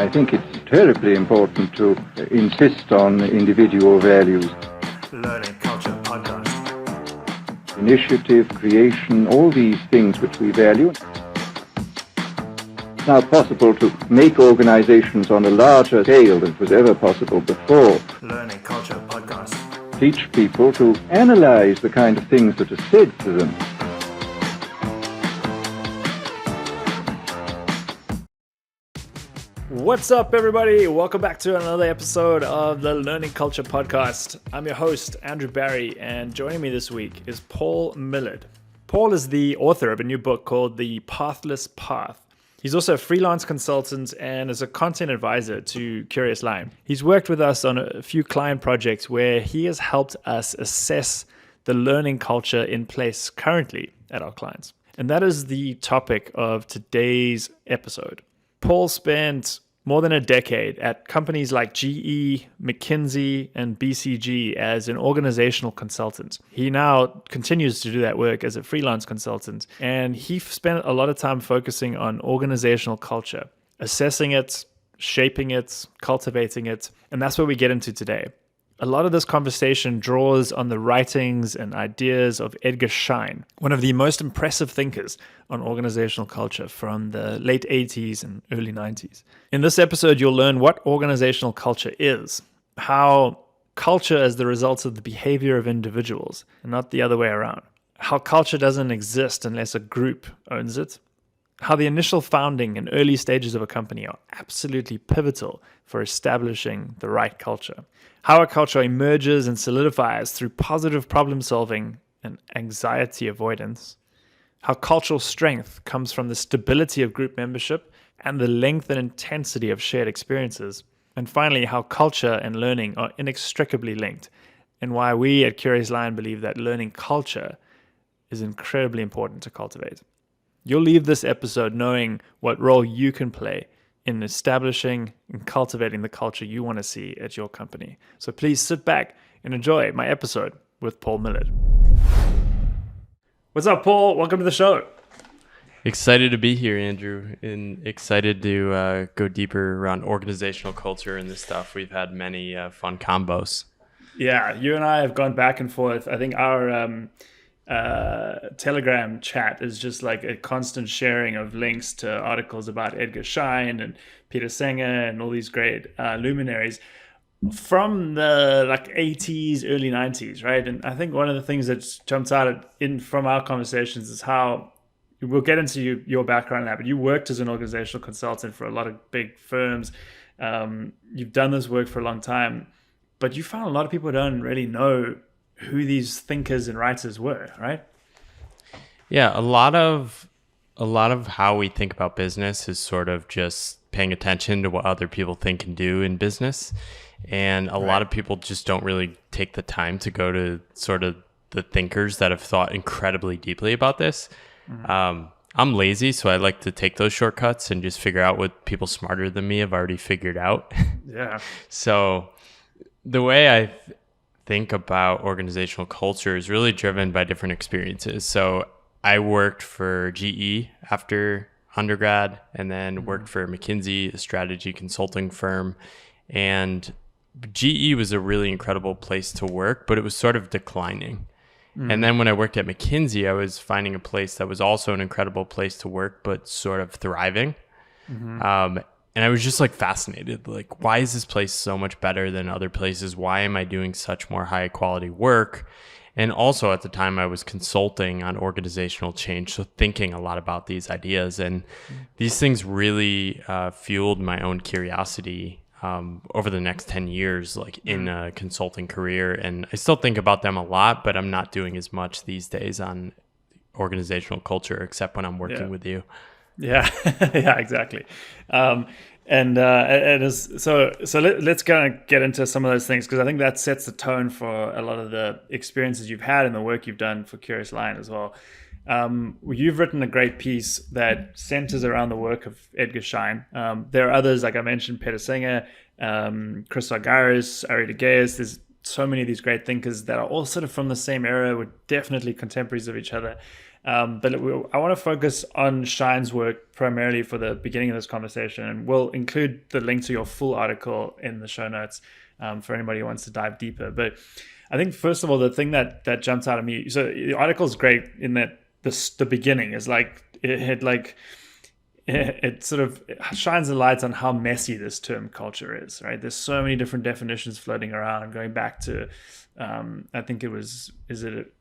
I think it's terribly important to insist on individual values. Learning Culture Podcast. Initiative, creation, all these things which we value. Now possible to make organizations on a larger scale than was ever possible before. Learning Culture Podcast. Teach people to analyze the kind of things that are said to them. What's up, everybody? Welcome back to another episode of the Learning Culture Podcast. I'm your host, Andrew Barry, and joining me this week is Paul Millard. Paul is the author of a new book called The Pathless Path. He's also a freelance consultant and is a content advisor to Curious Lion. He's worked with us on a few client projects where he has helped us assess the learning culture in place currently at our clients. And that is the topic of today's episode. Paul spent more than a decade at companies like GE, McKinsey, and BCG as an organizational consultant. He now continues to do that work as a freelance consultant, and he spent a lot of time focusing on organizational culture, assessing it, shaping it, cultivating it, and that's what we get into today. A lot of this conversation draws on the writings and ideas of Edgar Schein, one of the most impressive thinkers on organizational culture from the late 80s and early 90s. In this episode, you'll learn what organizational culture is, how culture is the result of the behavior of individuals, and not the other way around, how culture doesn't exist unless a group owns it, how the initial founding and early stages of a company are absolutely pivotal for establishing the right culture, how a culture emerges and solidifies through positive problem solving and anxiety avoidance, how cultural strength comes from the stability of group membership and the length and intensity of shared experiences, and finally, how culture and learning are inextricably linked, and why we at Curious Lion believe that learning culture is incredibly important to cultivate. You'll leave this episode knowing what role you can play in establishing and cultivating the culture you want to see at your company. So please sit back and enjoy my episode with Paul Millard. What's up, Paul? Welcome to the show. Excited to be here, Andrew, and excited to go deeper around organizational culture and this stuff. We've had many fun combos. Yeah, you and I have gone back and forth. I think our Telegram chat is just like a constant sharing of links to articles about Edgar Schein and Peter Singer and all these great luminaries from the 80s, early 90s, right? And I think one of the things that jumps out from our conversations is how we'll get into your background now, but you worked as an organizational consultant for a lot of big firms. You've done this work for a long time, but you found a lot of people don't really know who these thinkers and writers were, right? Yeah, a lot of how we think about business is sort of just paying attention to what other people think and do in business. And a lot of people just don't really take the time to go to sort of the thinkers that have thought incredibly deeply about this. Mm-hmm. I'm lazy, so I like to take those shortcuts and just figure out what people smarter than me have already figured out. Yeah. So the way I think about organizational culture is really driven by different experiences. So I worked for GE after undergrad and then worked for McKinsey, a strategy consulting firm. And GE was a really incredible place to work, but it was sort of declining. And then when I worked at McKinsey, I was finding a place that was also an incredible place to work, but sort of thriving. And I was just fascinated, why is this place so much better than other places? Why am I doing such more high quality work? And also at the time I was consulting on organizational change, so thinking a lot about these ideas. And these things really fueled my own curiosity over the next 10 years, in a consulting career. And I still think about them a lot, but I'm not doing as much these days on organizational culture, except when I'm working with you. Yeah, yeah, exactly. So let's kind of get into some of those things, because I think that sets the tone for a lot of the experiences you've had and the work you've done for Curious Lion as well. You've written a great piece that centers around the work of Edgar Schein. There are others, like I mentioned, Peter Singer, Chris Argyris, Ari de Geus. There's so many of these great thinkers that are all sort of from the same era, were definitely contemporaries of each other. But I want to focus on Schein's work primarily for the beginning of this conversation, and we'll include the link to your full article in the show notes for anybody who wants to dive deeper. But I think, first of all, the thing that jumps out at me, so the article is great in that the beginning is like, it sort of shines the light on how messy this term culture is, right? There's so many different definitions floating around, going back to, I think it was it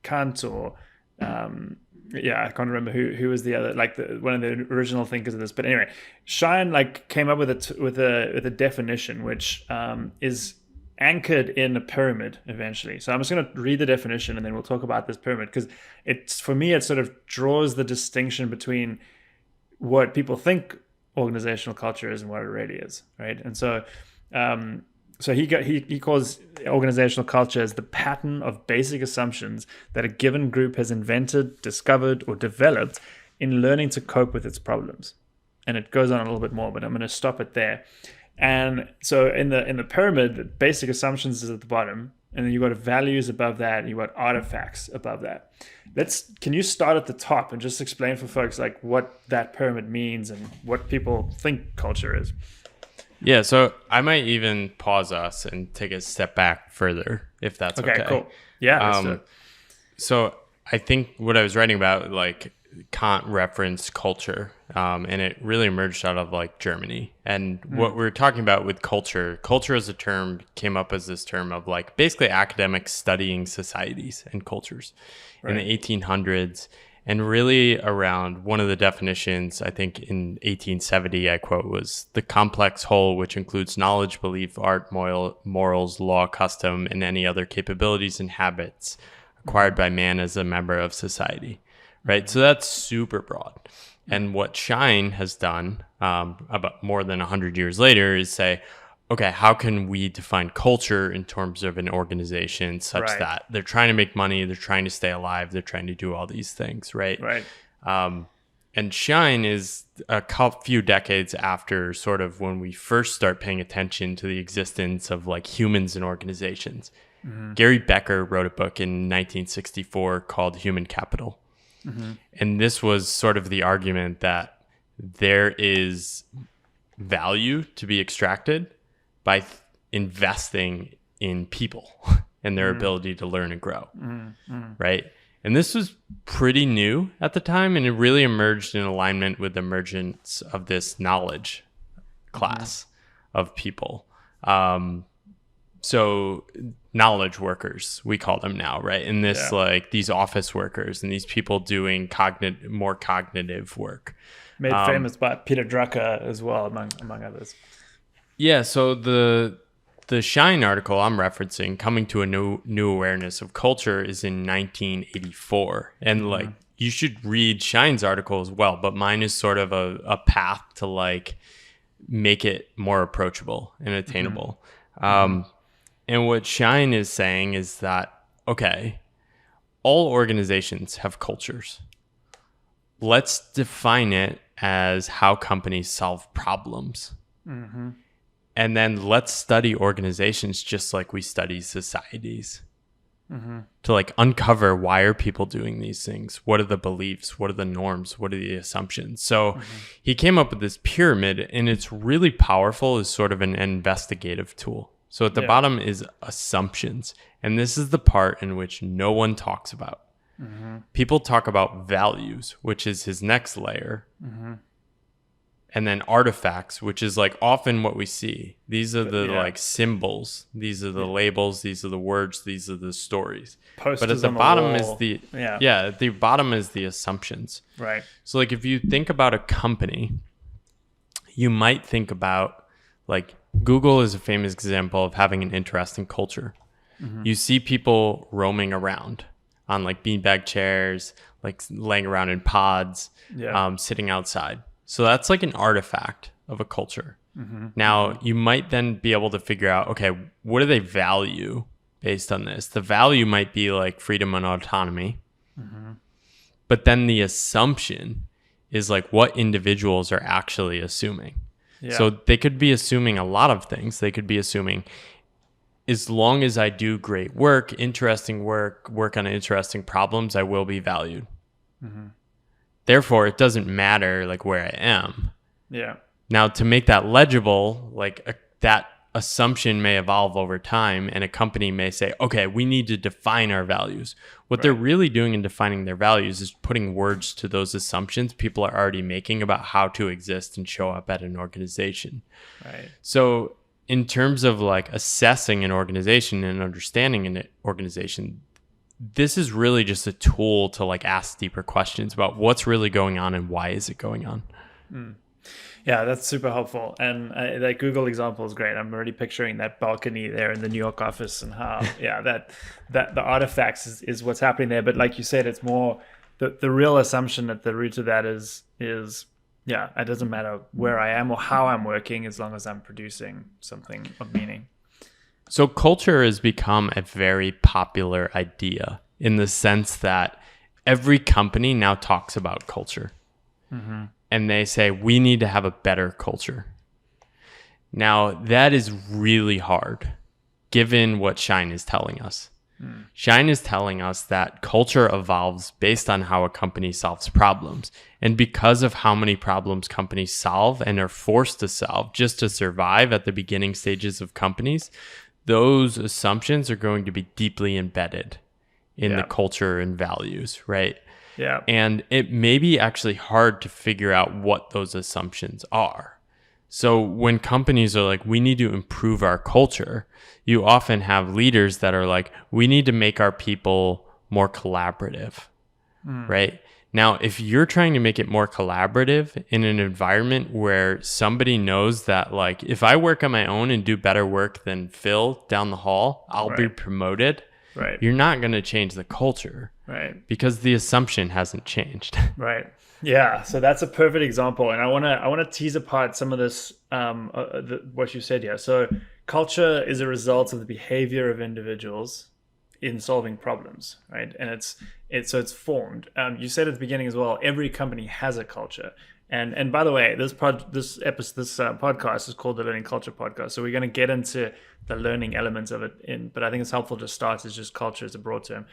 Kant or, I can't remember who was the other, like one of the original thinkers of this. But anyway, Schein came up with a definition which is anchored in a pyramid eventually. So I'm just going to read the definition and then we'll talk about this pyramid, because for me it sort of draws the distinction between what people think organizational culture is and what it really is, right? And so he calls organizational culture as the pattern of basic assumptions that a given group has invented, discovered, or developed in learning to cope with its problems. And it goes on a little bit more, but I'm going to stop it there. And so in the pyramid, basic assumptions is at the bottom, and then you've got values above that, and you've got artifacts above that. Can you start at the top and just explain for folks like what that pyramid means and what people think culture is? Yeah, so I might even pause us and take a step back further, if that's okay. Okay, cool. Yeah. So I think what I was writing about, like, Kant referenced culture, and it really emerged out of like Germany. And what we're talking about with culture as a term came up as this term of like basically academics studying societies and cultures in the 1800s. And really around one of the definitions, I think in 1870, I quote, was the complex whole, which includes knowledge, belief, art, morals, law, custom, and any other capabilities and habits acquired by man as a member of society. Right. So that's super broad. And what Schein has done about more than 100 years later is say, okay, how can we define culture in terms of an organization such that they're trying to make money, they're trying to stay alive, they're trying to do all these things. Right. And Schein is a few decades after sort of when we first start paying attention to the existence of like humans and organizations. Gary Becker wrote a book in 1964 called Human Capital. And this was sort of the argument that there is value to be extracted by investing in people and their ability to learn and grow, right? And this was pretty new at the time, and it really emerged in alignment with the emergence of this knowledge class of people. So knowledge workers, we call them now, right? And this like these office workers and these people doing more cognitive work. Made famous by Peter Drucker as well, among others. Yeah, so the Schein article I'm referencing, Coming to a New Awareness of Culture, is in 1984. And like you should read Schein's article as well, but mine is sort of a path to like make it more approachable and attainable. And what Schein is saying is that, okay, all organizations have cultures. Let's define it as how companies solve problems. And then let's study organizations just like we study societies. To like uncover, why are people doing these things? What are the beliefs? What are the norms? What are the assumptions? So he came up with this pyramid, and it's really powerful as sort of an investigative tool. So at the bottom is assumptions. And this is the part in which no one talks about. People talk about values, which is his next layer. And then artifacts, which is like often what we see. These are the like symbols. These are the labels. These are the words. These are the stories. Posters but at the on bottom the wall. is the at the bottom is the assumptions. Right. So like if you think about a company, you might think about like Google is a famous example of having an interesting culture. You see people roaming around on like beanbag chairs, like laying around in pods, sitting outside. So that's like an artifact of a culture. Now, you might then be able to figure out, okay, what do they value based on this? The value might be like freedom and autonomy. But then the assumption is like what individuals are actually assuming. So they could be assuming a lot of things. They could be assuming as long as I do great work, interesting work on interesting problems, I will be valued. Therefore, it doesn't matter like where I am. Yeah. Now, to make that legible, that assumption may evolve over time, and a company may say, okay, we need to define our values. What they're really doing in defining their values is putting words to those assumptions people are already making about how to exist and show up at an organization. Right. So in terms of like assessing an organization and understanding an organization, this is really just a tool to like ask deeper questions about what's really going on and why is it going on. Yeah, that's super helpful. And that Google example is great. I'm already picturing that balcony there in the New York office and how, that the artifacts is what's happening there. But like you said, it's more the real assumption at the root of that is it doesn't matter where I am or how I'm working as long as I'm producing something of meaning. So culture has become a very popular idea in the sense that every company now talks about culture. And they say, we need to have a better culture. Now, that is really hard, given what Schein is telling us. Schein is telling us that culture evolves based on how a company solves problems. And because of how many problems companies solve and are forced to solve just to survive at the beginning stages of companies, those assumptions are going to be deeply embedded in the culture and values, right? Yeah. And it may be actually hard to figure out what those assumptions are. So when companies are like, we need to improve our culture, you often have leaders that are like, we need to make our people more collaborative, right? Now, if you're trying to make it more collaborative in an environment where somebody knows that, like, if I work on my own and do better work than Phil down the hall, I'll be promoted. Right. You're not going to change the culture. Right. Because the assumption hasn't changed. Right. Yeah. So that's a perfect example, and I want to tease apart some of this what you said here. So culture is a result of the behavior of individuals in solving problems, right? And it's formed. You said at the beginning as well. Every company has a culture. And by the way, this podcast is called the Learning Culture Podcast. So we're going to get into the learning elements of it but I think it's helpful to start as just culture as a broad term.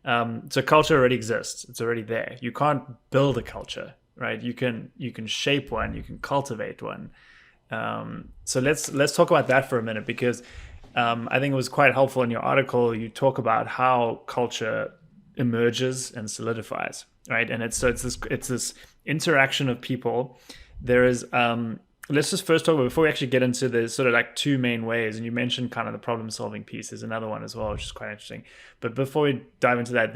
So culture already exists. It's already there. You can't build a culture, right? You can shape one, you can cultivate one. So let's talk about that for a minute, because I think it was quite helpful in your article. You talk about how culture emerges and solidifies, right? And it's this interaction of people. There is let's just first talk about, before we actually get into the sort of like two main ways, and you mentioned kind of the problem solving piece is another one as well, which is quite interesting. But before we dive into that,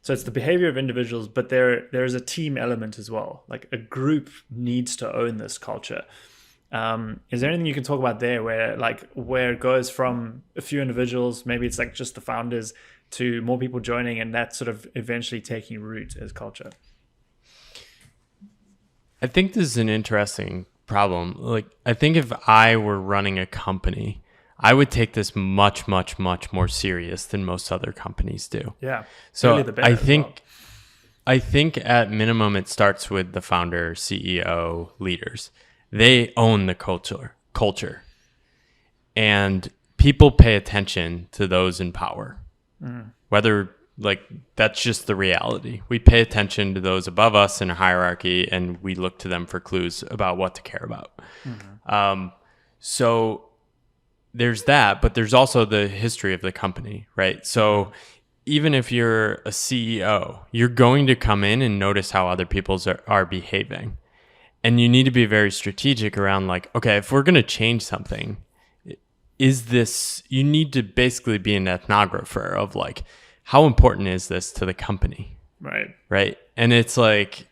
so it's the behavior of individuals, but there is a team element as well. Like a group needs to own this culture. Is there anything you can talk about there where it goes from a few individuals, maybe it's like just the founders, to more people joining, and that sort of eventually taking root as culture? I think this is an interesting problem. Like, I think if I were running a company, I would take this much, much, much more serious than most other companies do. Yeah. So really I think at minimum it starts with the founder, CEO, leaders. They own the culture. And people pay attention to those in power. Whether that's just the reality. We pay attention to those above us in a hierarchy, and we look to them for clues about what to care about. So there's that, but there's also the history of the company, right? So even if you're a CEO, you're going to come in and notice how other people are behaving. And you need to be very strategic around like, okay, if we're going to change something, you need to basically be an ethnographer of like, how important is this to the company? Right. And it's like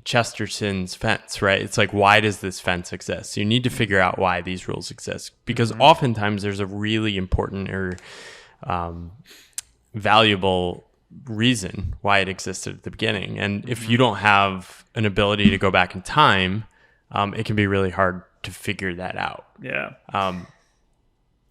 Chesterton's fence, right? It's like, why does this fence exist? You need to figure out why these rules exist, because oftentimes there's a really important or valuable reason why it existed at the beginning. And if you don't have an ability to go back in time, it can be really hard to figure that out. Yeah.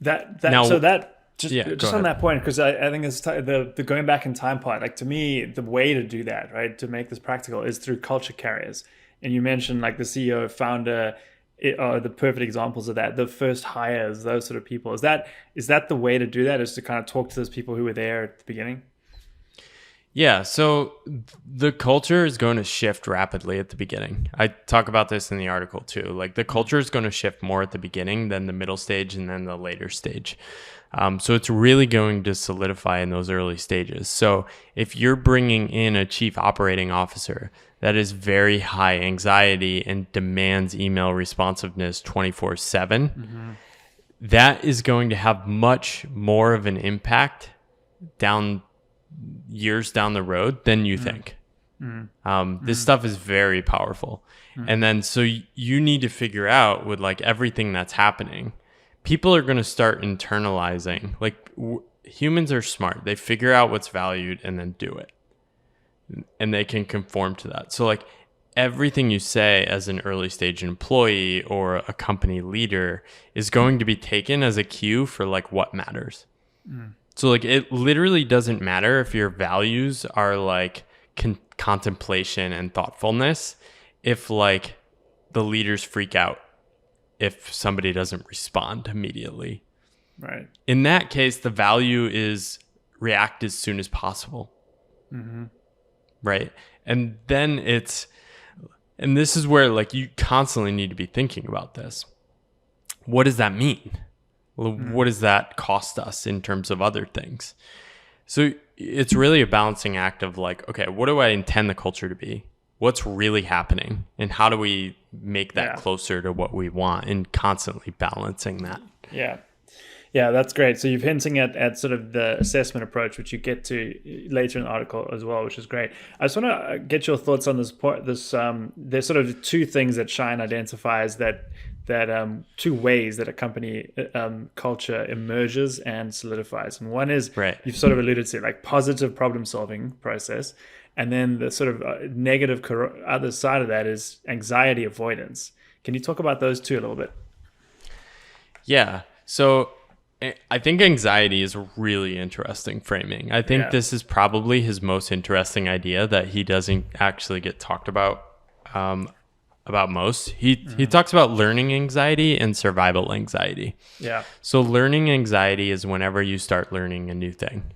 Just on that point, because I think it's the going back in time part. Like, to me, the way to do that, right, to make this practical, is through culture carriers. And you mentioned like the CEO, founder, are the perfect examples of that. The first hires, those sort of people. Is that the way to do that? Is to kind of talk to those people who were there at the beginning? Yeah, so the culture is going to shift rapidly at the beginning. I talk about this in the article too. Like the culture is going to shift more at the beginning than the middle stage and then the later stage. So it's really going to solidify in those early stages. So if you're bringing in a chief operating officer that is very high anxiety and demands email responsiveness 24/7, that is going to have much more of an impact years down the road than you think. This stuff is very powerful. And then so you need to figure out with like everything that's happening, people are going to start internalizing. Like humans are smart. They figure out what's valued and then do it. And they can conform to that. So like everything you say as an early stage employee or a company leader is going to be taken as a cue for like what matters. So like it literally doesn't matter if your values are like contemplation and thoughtfulness if like the leaders freak out if somebody doesn't respond immediately. Right. In that case, the value is react as soon as possible. Right. And then and this is where like you constantly need to be thinking about this. What does that mean? Well, what does that cost us in terms of other things? So it's really a balancing act of like, okay, what do I intend the culture to be? What's really happening? And how do we make that closer to what we want and constantly balancing that? Yeah. Yeah, that's great. So you're hinting at sort of the assessment approach, which you get to later in the article as well, which is great. I just want to get your thoughts on this point. There's sort of two things that Schein identifies that two ways that a company culture emerges and solidifies. And one is, you've sort of alluded to, like positive problem solving process. And then the sort of negative other side of that is anxiety avoidance. Can you talk about those two a little bit? Yeah. So I think anxiety is a really interesting framing. I think this is probably his most interesting idea that he doesn't actually get talked about most. He talks about learning anxiety and survival anxiety. Yeah. So learning anxiety is whenever you start learning a new thing.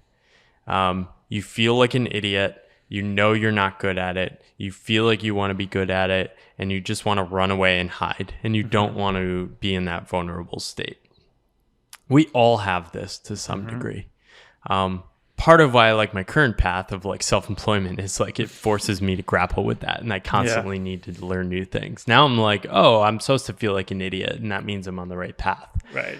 You feel like an idiot. You know you're not good at it. You feel like you want to be good at it, and you just want to run away and hide, and you don't want to be in that vulnerable state. We all have this to some degree. Part of why I like my current path of like self-employment is like it forces me to grapple with that, and I constantly need to learn new things. Now I'm like, oh, I'm supposed to feel like an idiot, and that means I'm on the right path. Right.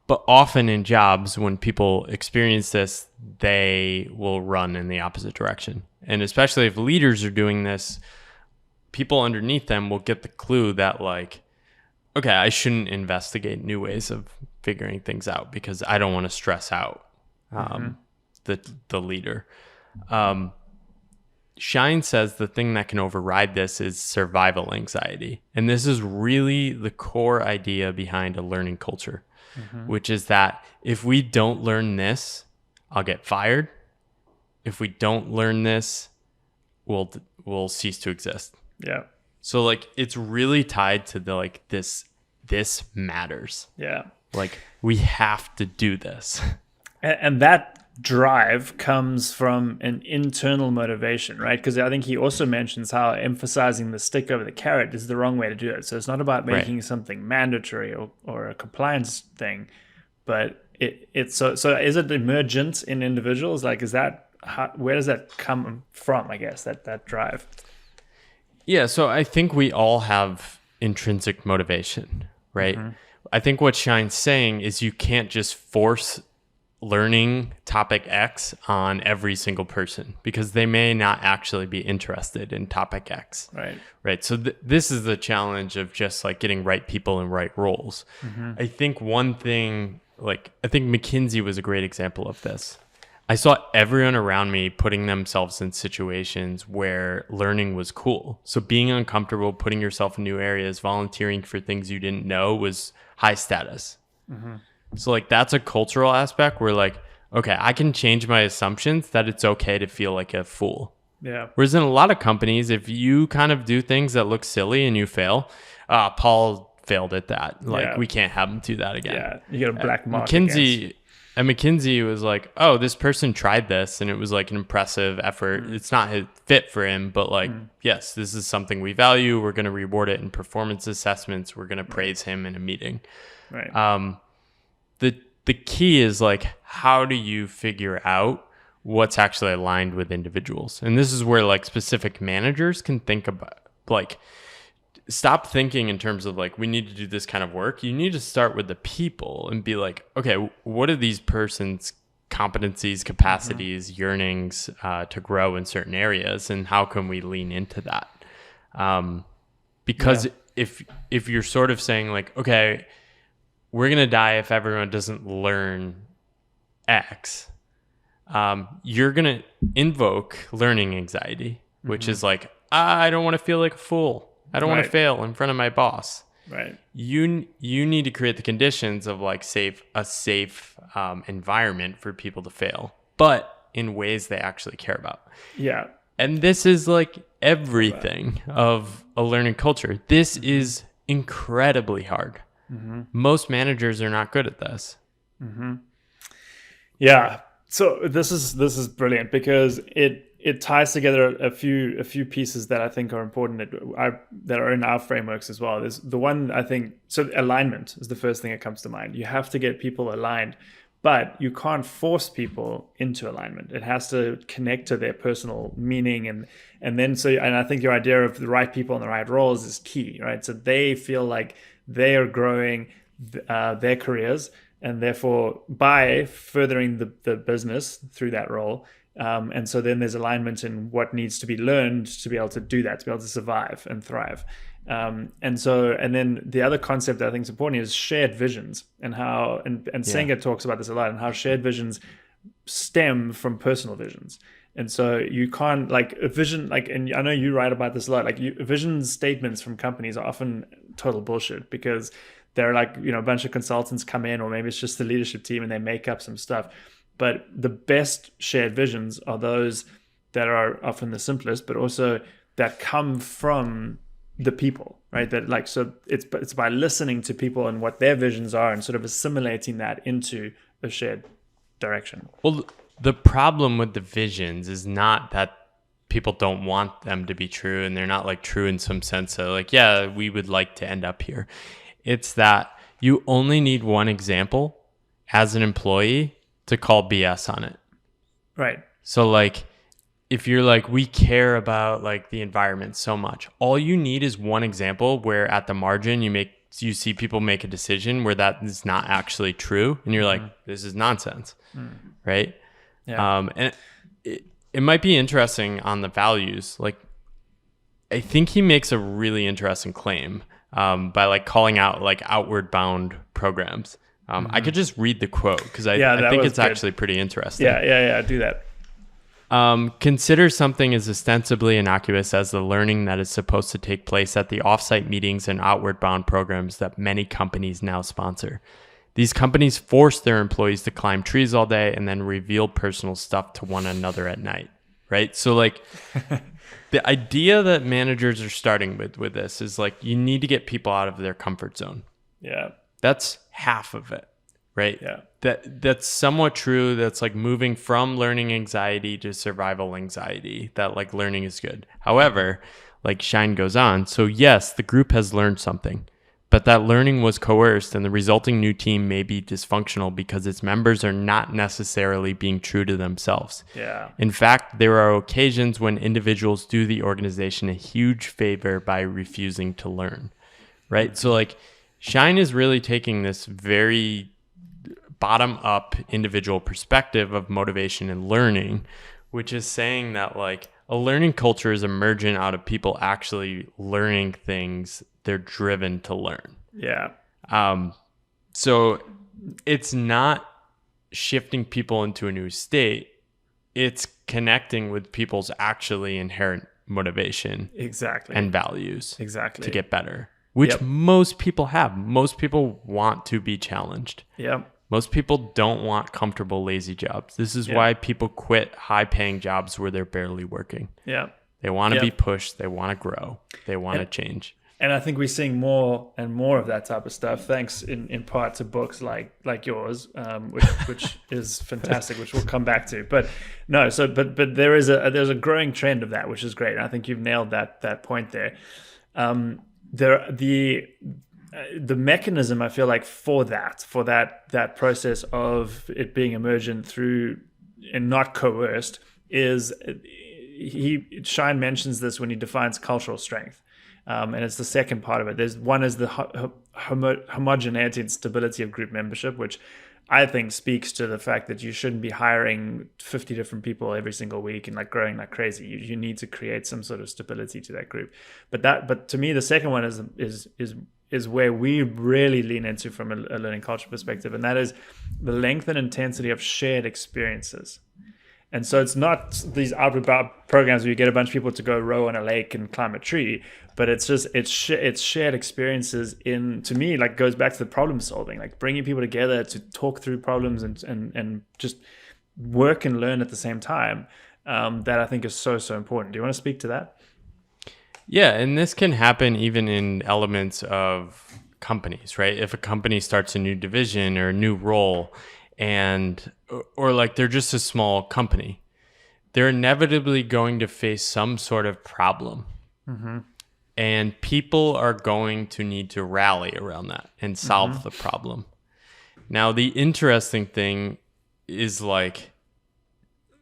But often in jobs, when people experience this, they will run in the opposite direction. And especially if leaders are doing this, people underneath them will get the clue that like, okay, I shouldn't investigate new ways of figuring things out because I don't want to stress out the leader. Schein says the thing that can override this is survival anxiety. And this is really the core idea behind a learning culture, which is that if we don't learn this, I'll get fired. If we don't learn this, we'll cease to exist. Yeah. So like it's really tied to the like this matters. Yeah. Like we have to do this. And that drive comes from an internal motivation, right? Because I think he also mentions how emphasizing the stick over the carrot is the wrong way to do it. So it's not about making something mandatory or a compliance thing, but it's so is it emergent in individuals? Like, is that where does that come from? I guess that drive. Yeah. So I think we all have intrinsic motivation, right? I think what Schein's saying is you can't just force learning topic X on every single person because they may not actually be interested in topic X. Right. So this is the challenge of just like getting right people in right roles. I think one thing, like I think McKinsey was a great example of this. I saw everyone around me putting themselves in situations where learning was cool. So being uncomfortable, putting yourself in new areas, volunteering for things you didn't know was high status. So like that's a cultural aspect where like, okay, I can change my assumptions that it's okay to feel like a fool. Yeah. Whereas in a lot of companies, if you kind of do things that look silly and you fail, Paul failed at that. Like we can't have them do that again. Yeah, you get a black mark. McKinsey was like, oh, this person tried this and it was like an impressive effort. It's not a fit for him, but like, yes, this is something we value. We're going to reward it in performance assessments. We're going to praise him in a meeting. Right. The key is like, how do you figure out what's actually aligned with individuals? And this is where like specific managers can think about, like, stop thinking in terms of like, we need to do this kind of work. You need to start with the people and be like, okay, what are these person's competencies, capacities, yearnings to grow in certain areas, and how can we lean into that? Because if you're sort of saying like, okay, we're going to die if everyone doesn't learn X, you're going to invoke learning anxiety, which is like, I don't want to feel like a fool. I don't want to fail in front of my boss. Right. You need to create the conditions of like a safe environment for people to fail, but in ways they actually care about. Yeah. And this is like everything of a learning culture. This is incredibly hard. Most managers are not good at this. Yeah. So this is brilliant because it ties together a few pieces that I think are important that are in our frameworks as well. There's the one I think, so alignment is the first thing that comes to mind. You have to get people aligned, but you can't force people into alignment. It has to connect to their personal meaning and I think your idea of the right people in the right roles is key, right? So they feel like they are growing their careers, and therefore by furthering the business through that role. And so then there's alignment in what needs to be learned to be able to do that, to be able to survive and thrive. And then the other concept that I think is important is shared visions, and how, and Senga talks about this a lot, and how shared visions stem from personal visions. And so you can't, like, a vision, like, and I know you write about this a lot, like vision statements from companies are often total bullshit, because they're like, a bunch of consultants come in, or maybe it's just the leadership team and they make up some stuff. But the best shared visions are those that are often the simplest, but also that come from the people, right? That like, so it's by listening to people and what their visions are and sort of assimilating that into a shared direction. Well, the problem with the visions is not that people don't want them to be true and they're not like true in some sense of like, yeah, we would like to end up here. It's that you only need one example as an employee to call BS on it. Right. So like, if you're like, we care about like the environment so much, all you need is one example where at the margin you see people make a decision where that is not actually true, and you're like, this is nonsense, right? Yeah. And it might be interesting on the values. Like, I think he makes a really interesting claim by like calling out like outward bound programs. I could just read the quote because I think it's good. Actually pretty interesting. Yeah. Do that. Consider something as ostensibly innocuous as the learning that is supposed to take place at the offsite meetings and outward bound programs that many companies now sponsor. These companies force their employees to climb trees all day and then reveal personal stuff to one another at night, right? So like the idea that managers are starting with this is like, you need to get people out of their comfort zone. Yeah. That's half of it, right? Yeah. That's somewhat true. That's like moving from learning anxiety to survival anxiety, that like learning is good. However, like Schein goes on, so yes, the group has learned something, but that learning was coerced and the resulting new team may be dysfunctional because its members are not necessarily being true to themselves. Yeah. In fact, there are occasions when individuals do the organization a huge favor by refusing to learn, right? So like Schein is really taking this very bottom-up individual perspective of motivation and learning, which is saying that like a learning culture is emergent out of people actually learning things they're driven to learn. Yeah. So it's not shifting people into a new state. It's connecting with people's actually inherent motivation. Exactly. And values. Exactly. To get better, which most people have. Most people want to be challenged. Yep. Most people don't want comfortable, lazy jobs. This is why people quit high-paying jobs where they're barely working. Yeah. They want to be pushed. They want to grow. They want to change. And I think we're seeing more and more of that type of stuff, thanks in part to books like yours, which is fantastic, which we'll come back to. But no, but there's a growing trend of that, which is great. And I think you've nailed that point there. The mechanism, I feel like, for that process of it being emergent through and not coerced is Schein mentions this when he defines cultural strength. And it's the second part of it. One is the homogeneity and stability of group membership, which I think speaks to the fact that you shouldn't be hiring 50 different people every single week and like growing like crazy. You need to create some sort of stability to that group. But to me, the second one is where we really lean into from a learning culture perspective, and that is the length and intensity of shared experiences. And so it's not these out-and-about programs where you get a bunch of people to go row on a lake and climb a tree, but it's shared experiences to me, like goes back to the problem solving, like bringing people together to talk through problems and just work and learn at the same time. That I think is so important. Do you want to speak to that? Yeah, and this can happen even in elements of companies, right? If a company starts a new division or a new role, or like they're just a small company, they're inevitably going to face some sort of problem. Mm-hmm. And people are going to need to rally around that and solve the problem. Now, the interesting thing is like,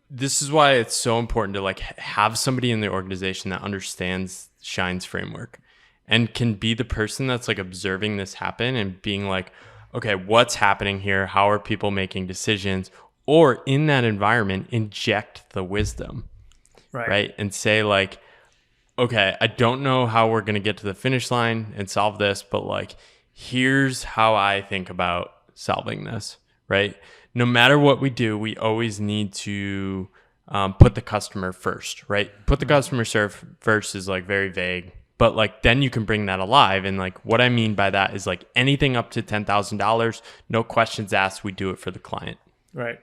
this is why it's so important to like have somebody in the organization that understands Schein's framework and can be the person that's like observing this happen and being like, okay, what's happening here? How are people making decisions? Or in that environment, inject the wisdom, right? And say like, okay, I don't know how we're going to get to the finish line and solve this, but like, here's how I think about solving this, right? No matter what we do, we always need to put the customer first, right? Put the customer first is like very vague, but like then you can bring that alive. And like what I mean by that is like anything up to $10,000, no questions asked, we do it for the client. Right.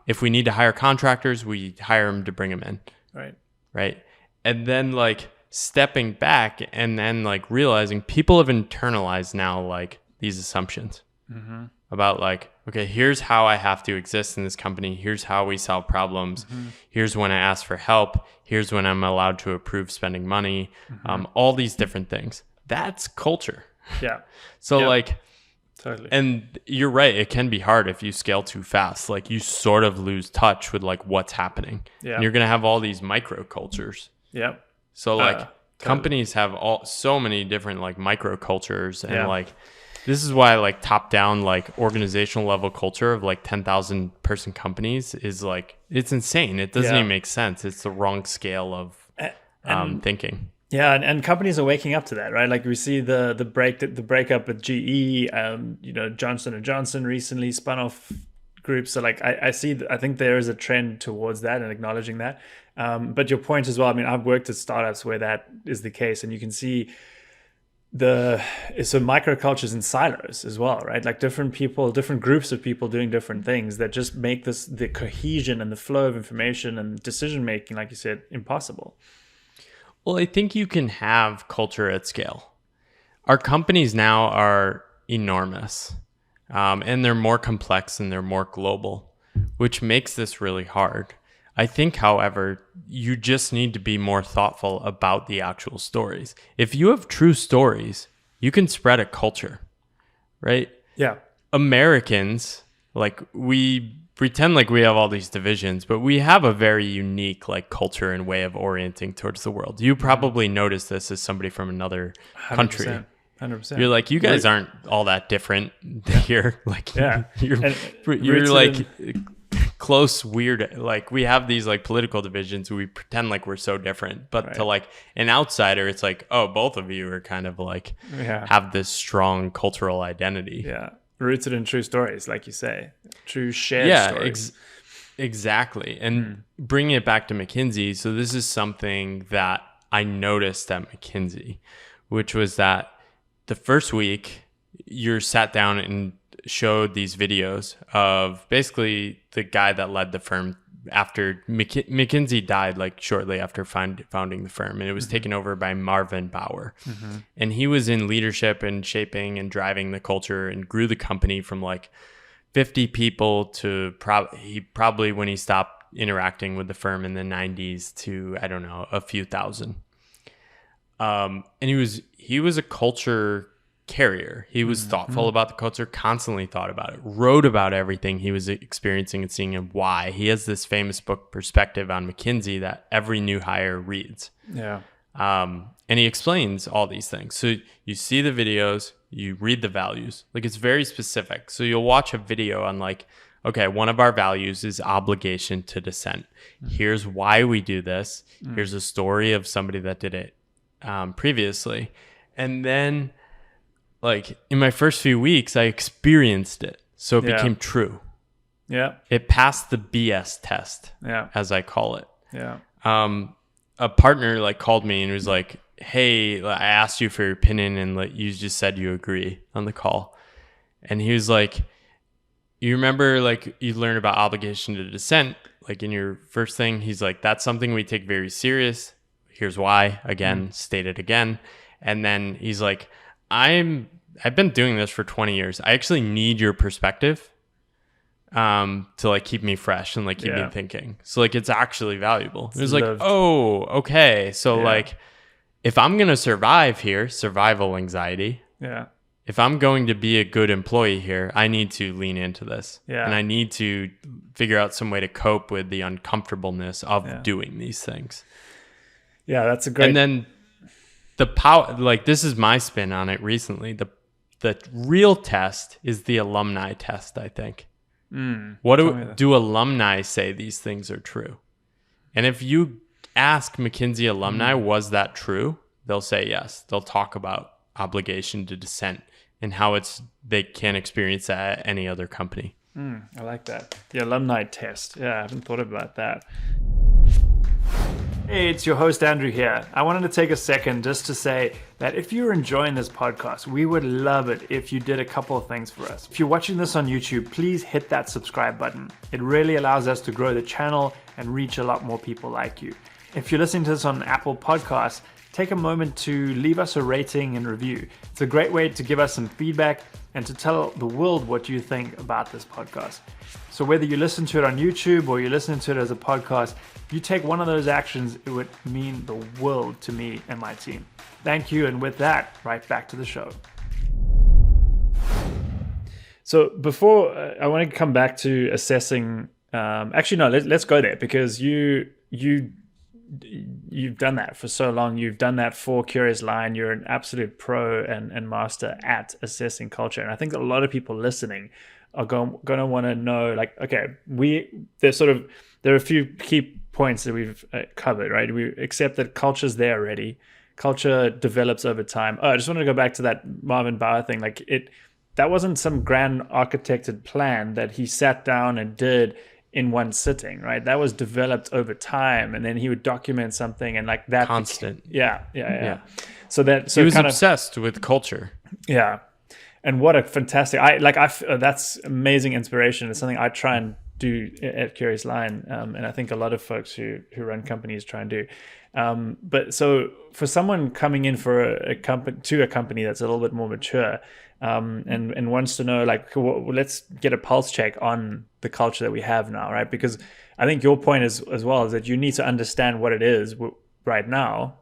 If we need to hire contractors, we hire them to bring them in. Right. Right. And then like stepping back and then like realizing people have internalized now like these assumptions about like, okay, here's how I have to exist in this company. Here's how we solve problems. Here's when I ask for help. Here's when I'm allowed to approve spending money. All these different things. That's culture. Yeah. So like, totally. And you're right. It can be hard if you scale too fast. Like you sort of lose touch with like what's happening. Yeah. And you're going to have all these micro cultures. Yeah. So like companies have so many different like micro cultures and like this is why like top down like organizational level culture of like 10,000 person companies is like it's insane. It doesn't even make sense. It's the wrong scale of thinking. Yeah, and companies are waking up to that, right? Like we see the breakup with GE. Johnson & Johnson recently spun off groups. So like I think there is a trend towards that and acknowledging that. But your point as well. I mean, I've worked at startups where that is the case, and you can see microcultures in silos as well, right? Like different people, different groups of people doing different things that just make the cohesion and the flow of information and decision making, like you said, impossible. Well, I think you can have culture at scale. Our companies now are enormous, and they're more complex and they're more global, which makes this really hard. I think, however, you just need to be more thoughtful about the actual stories. If you have true stories, you can spread a culture, right? Yeah. Americans, like we pretend like we have all these divisions, but we have a very unique like culture and way of orienting towards the world. You probably notice this as somebody from another country. 100%. You're like, you guys aren't all that different here. Like, you're like close, weird. Like we have these like political divisions. We pretend like we're so different, but to like an outsider, it's like, oh, both of you are kind of like have this strong cultural identity. Yeah. Rooted in true stories, like you say, true shared stories. Exactly. And bringing it back to McKinsey, so this is something that I noticed at McKinsey, which was that the first week you're sat down and showed these videos of basically the guy that led the firm after McKinsey died, like shortly after founding the firm, and it was taken over by Marvin Bauer. And he was in leadership and shaping and driving the culture and grew the company from like 50 people to probably when he stopped interacting with the firm in the 90s to, I don't know, a few thousand. And he was a culture carrier. He was thoughtful about the culture, constantly thought about it, wrote about everything he was experiencing and seeing and why. He has this famous book, Perspective on McKinsey, that every new hire reads. Yeah. And he explains all these things. So you see the videos, you read the values. Like, it's very specific. So you'll watch a video on like, okay, one of our values is obligation to dissent. Here's why we do this. Here's a story of somebody that did it previously. And then, like, in my first few weeks, I experienced it. So it became true. Yeah. It passed the BS test, as I call it. Yeah. A partner like called me and was like, hey, I asked you for your opinion and like you just said you agree on the call. And he was like, you remember like you learned about obligation to dissent, like in your first thing. He's like, that's something we take very serious. Here's why, again, stated again. And then he's like, I've been doing this for 20 years. I actually need your perspective to like keep me fresh and like keep me thinking. So like it's actually valuable. It was like, oh, okay. So like if I'm going to survive here, survival anxiety. Yeah. If I'm going to be a good employee here, I need to lean into this. Yeah. And I need to figure out some way to cope with the uncomfortableness of doing these things. Yeah, that's a great... And then the power, like this is my spin on it recently. The real test is the alumni test, I think. What do alumni say these things are true? And if you ask McKinsey alumni, was that true? They'll say yes. They'll talk about obligation to dissent and how they can't experience that at any other company. I like that. The alumni test. Yeah, I haven't thought about that. Hey, it's your host, Andrew here. I wanted to take a second just to say that if you're enjoying this podcast, we would love it if you did a couple of things for us. If you're watching this on YouTube, please hit that subscribe button. It really allows us to grow the channel and reach a lot more people like you. If you're listening to this on Apple Podcasts, take a moment to leave us a rating and review. It's a great way to give us some feedback and to tell the world what you think about this podcast. So whether you listen to it on YouTube or you're listening to it as a podcast, if you take one of those actions, it would mean the world to me and my team. Thank you. And with that, right back to the show. So before I want to come back to assessing, let's go there because you've done that for so long. You've done that for Curious Lion. You're an absolute pro and master at assessing culture. And I think a lot of people listening are going to want to know, like, okay, there are a few key points that we've covered, right? We accept that culture's there already. Culture develops over time. Oh, I just wanted to go back to that Marvin Bauer thing. Like that wasn't some grand architected plan that he sat down and did in one sitting, right? That was developed over time, and then he would document something, and like that constant. Yeah. So he was obsessed with culture. Yeah, and what a fantastic! That's amazing inspiration. It's something I try and do at Curious Lion, and I think a lot of folks who run companies try and do. But so for someone coming in for a company that's a little bit more mature, and wants to know, like, let's get a pulse check on the culture that we have now, right? Because I think your point is as well is that you need to understand what it is right now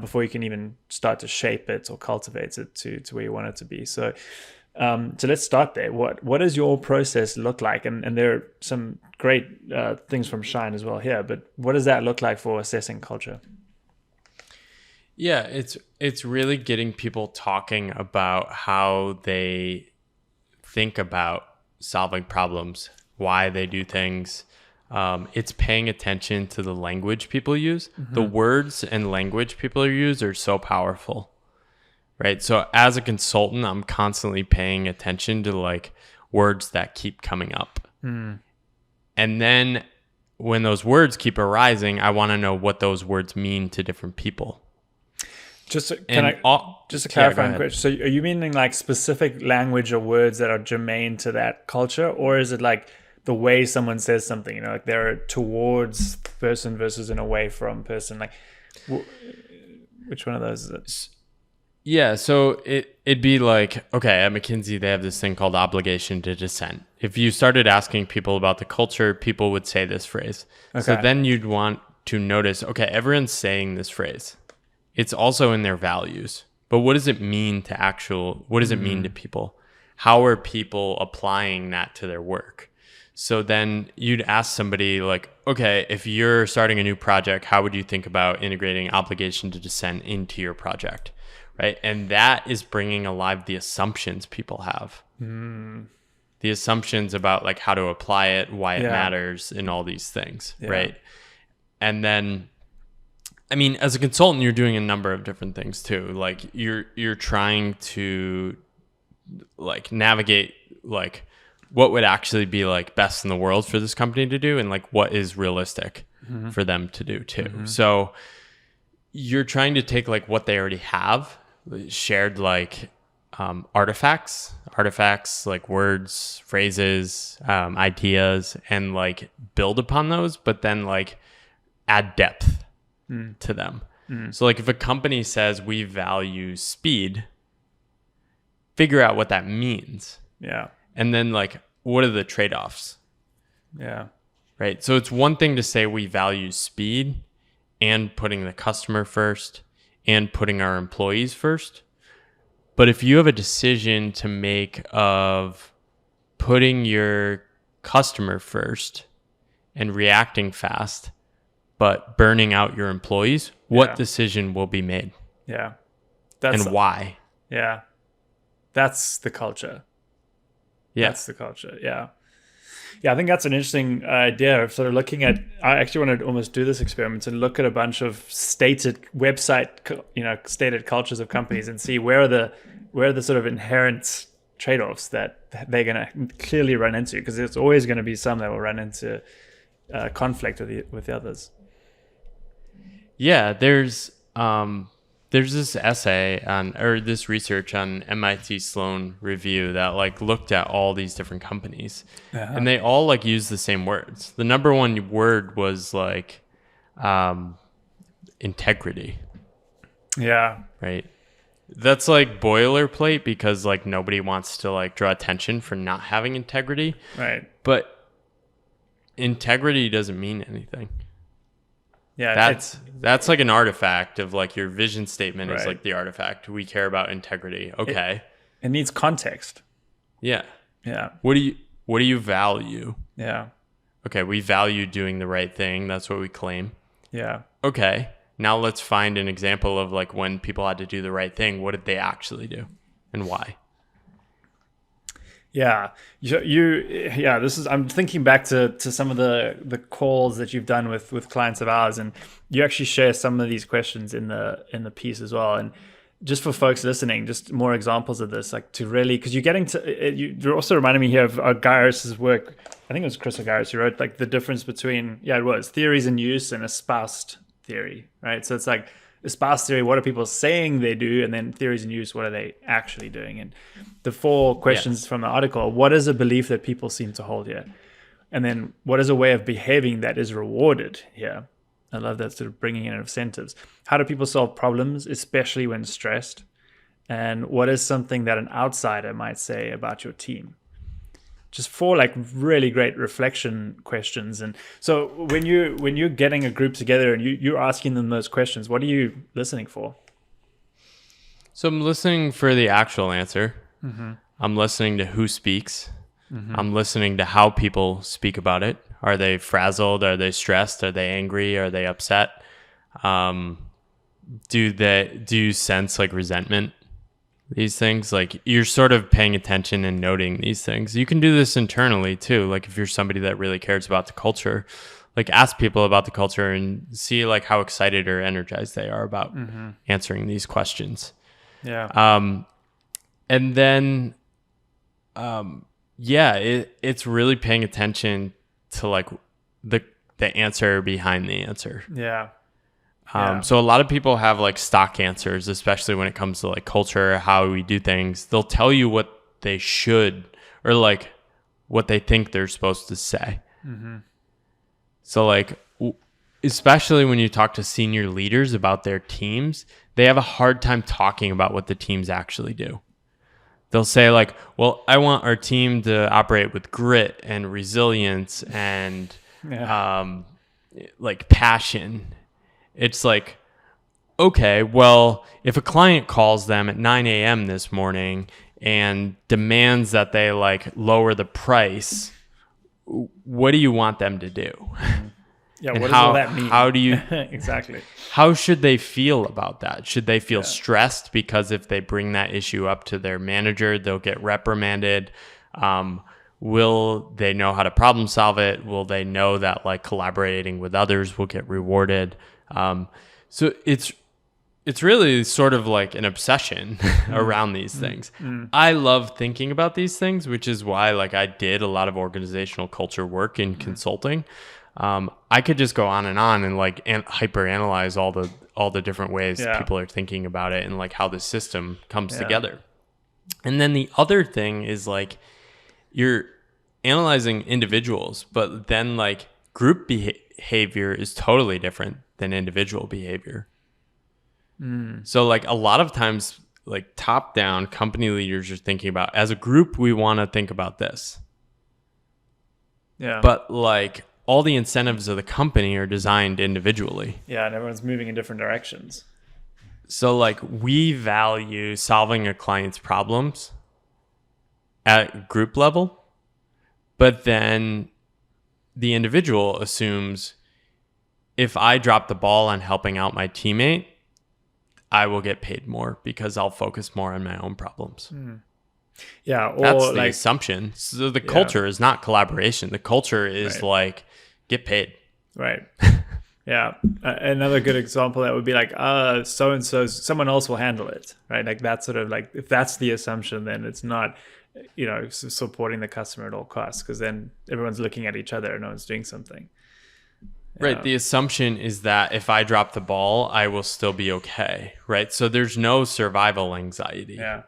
before you can even start to shape it or cultivate it to where you want it to be. So let's start there. What does your process look like? And there are some great things from Schein as well here, but what does that look like for assessing culture? Yeah, it's really getting people talking about how they think about solving problems, why they do things. It's paying attention to the language people use. The words and language people use are so powerful, right? So as a consultant, I'm constantly paying attention to like words that keep coming up. And then when those words keep arising, I want to know what those words mean to different people. Just a clarifying question. So are you meaning like specific language or words that are germane to that culture, or is it like the way someone says something, like they're towards person versus an away from person. Like, which one of those is it? Yeah, so it'd be like, okay, at McKinsey, they have this thing called obligation to dissent. If you started asking people about the culture, people would say this phrase. Okay. So then you'd want to notice, okay, everyone's saying this phrase. It's also in their values. But what does it mean to what does it mean to people? How are people applying that to their work? So then you'd ask somebody like, okay, if you're starting a new project, how would you think about integrating obligation to dissent into your project? Right. And that is bringing alive the assumptions people have. The assumptions about like how to apply it, why it matters, and all these things. Right. And then, I mean, as a consultant, you're doing a number of different things too. Like you're trying to like navigate like what would actually be like best in the world for this company to do, and like what is realistic for them to do too. So you're trying to take like what they already have, shared like artifacts like words, phrases, ideas, and like build upon those, but then like add depth to them. So like if a company says we value speed, figure out what that means. Yeah. And then like, what are the trade-offs? Yeah. Right. So it's one thing to say we value speed and putting the customer first and putting our employees first. But if you have a decision to make of putting your customer first and reacting fast, but burning out your employees, what decision will be made? Yeah. And why? Yeah. That's the culture. Yeah. That's the culture. Yeah. Yeah, I think that's an interesting idea of sort of looking at, I actually want to almost do this experiment and look at a bunch of stated stated cultures of companies and see where are the sort of inherent trade-offs that they're going to clearly run into, because there's always going to be some that will run into conflict with the others. Yeah, there's this essay or this research on MIT Sloan Review that like looked at all these different companies, and they all like use the same words. The number one word was like integrity. Yeah. Right. That's like boilerplate because like nobody wants to like draw attention for not having integrity. Right. But integrity doesn't mean anything. Yeah, that's like an artifact of like your vision statement is like the artifact. We care about integrity. Okay. It needs context. Yeah. Yeah. What do you value? Yeah. Okay, we value doing the right thing. That's what we claim. Yeah. Okay. Now let's find an example of like when people had to do the right thing. What did they actually do and why? Yeah, this is, I'm thinking back to some of the calls that you've done with clients of ours, and you actually share some of these questions in the piece as well. And just for folks listening, just more examples of this, like to really, because you're getting to, you're also reminding me here of Gaius's work. I think it was Chris Gaius who wrote like the difference between, it was theories in use and espoused theory, right? So it's like espoused theory, what are people saying they do? And then theories in use, what are they actually doing? And the 4 questions from the article: what is a belief that people seem to hold here? And then what is a way of behaving that is rewarded here? I love that sort of bringing in incentives. How do people solve problems, especially when stressed? And what is something that an outsider might say about your team? Just 4 like really great reflection questions. And so when you're getting a group together and you're asking them those questions, what are you listening for? So I'm listening for the actual answer. I'm listening to who speaks. I'm listening to how people speak about it. Are they frazzled? Are they stressed? Are they angry? Are they upset? Do you sense like resentment? These things, like you're sort of paying attention and noting these things. You can do this internally too. Like if you're somebody that really cares about the culture, like ask people about the culture and see like how excited or energized they are about answering these questions. Yeah. And then, it's really paying attention to like the answer behind the answer. Yeah. So a lot of people have like stock answers, especially when it comes to like culture, how we do things. They'll tell you what they should, or like what they think they're supposed to say. So like, especially when you talk to senior leaders about their teams, they have a hard time talking about what the teams actually do. They'll say like, well, I want our team to operate with grit and resilience and like passion. It's like, okay, well, if a client calls them at 9 a.m. this morning and demands that they like lower the price, what do you want them to do? Yeah, And what does all that mean? How do you exactly? How should they feel about that? Should they feel stressed because if they bring that issue up to their manager, they'll get reprimanded? Will they know how to problem solve it? Will they know that like collaborating with others will get rewarded? So it's really sort of like an obsession around these things. I love thinking about these things, which is why like I did a lot of organizational culture work in consulting. I could just go on and like hyper analyze all the different ways people are thinking about it and like how the system comes together. And then the other thing is like you're analyzing individuals, but then like group behavior is totally different than individual behavior. So like a lot of times like top down company leaders are thinking about, as a group we want to think about this. But like all the incentives of the company are designed individually. Yeah, and everyone's moving in different directions. So like we value solving a client's problems at group level, but then the individual assumes if I drop the ball on helping out my teammate, I will get paid more because I'll focus more on my own problems. Yeah, or that's the like assumption. So the culture is not collaboration. The culture is like get paid. Right. Yeah. Another good example that would be like, so and so, someone else will handle it, right? Like that's sort of like, if that's the assumption, then it's not, supporting the customer at all costs, because then everyone's looking at each other and no one's doing something. Right. The assumption is that if I drop the ball, I will still be okay. Right. So there's no survival anxiety. Yeah.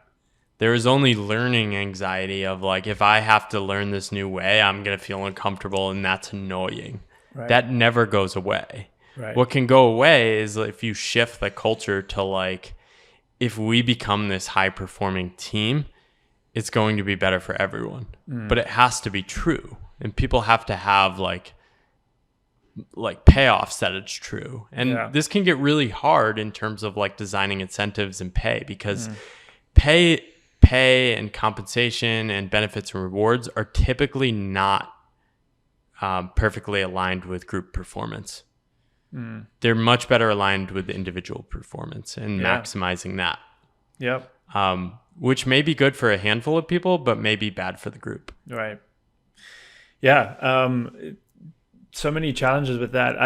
There is only learning anxiety of like, if I have to learn this new way, I'm going to feel uncomfortable and that's annoying. Right. That never goes away. Right. What can go away is if you shift the culture to like, if we become this high performing team, it's going to be better for everyone. But it has to be true. And people have to have like payoffs that it's true. And this can get really hard in terms of like designing incentives and pay, because pay and compensation and benefits and rewards are typically not perfectly aligned with group performance. They're much better aligned with individual performance and maximizing that. Yep. Which may be good for a handful of people, but may be bad for the group. Right. Yeah. So many challenges with that.